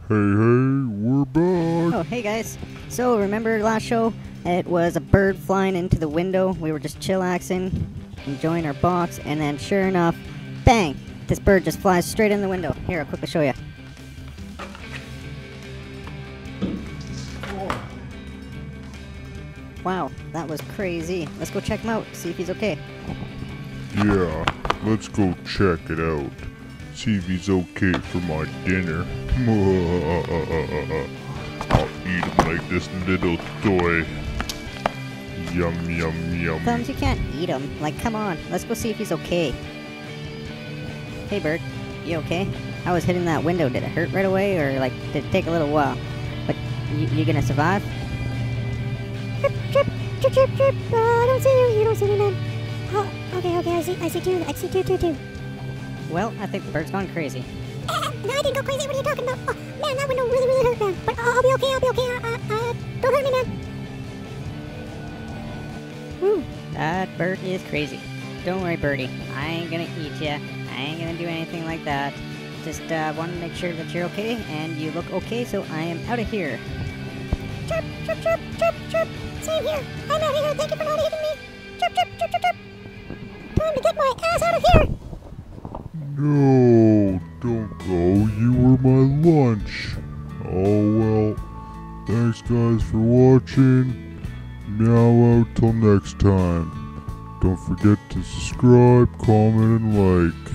Hey, we're back. Oh, hey guys. So, remember last show? It was a bird flying into the window. We were just chillaxing, enjoying our box, and then sure enough, bang! This bird just flies straight in the window. Here, I'll quickly show you. Wow, that was crazy. Let's go check him out, see if he's okay. Yeah, let's go check it out. See if he's okay for my dinner. I'll eat him like this little toy. Yum, yum, yum. Thumbs, you can't eat him. Like, come on, let's go see if he's okay. Hey, bird, you okay? How was hitting that window? Did it hurt right away, or like, did it take a little while? But you gonna survive? Trip. I don't see you. You don't see me, man. Oh, okay. I see two. Well, I think the bird's gone crazy. No, I didn't go crazy. What are you talking about? Oh, man, that window really hurt, man. But I'll be okay. Don't hurt me, man. Whew, that bird is crazy. Don't worry, birdie. I ain't gonna eat ya. I ain't gonna do anything like that. Just want to make sure that you're okay, and you look okay, so I am out of here. Chirp. Same here. I'm out of here. Thank you for not hitting me. Chirp. Time to get my ass out of here. No, don't go. You were my lunch. Oh well. Thanks guys for watching. Meow out till next time. Don't forget to subscribe, comment, and like.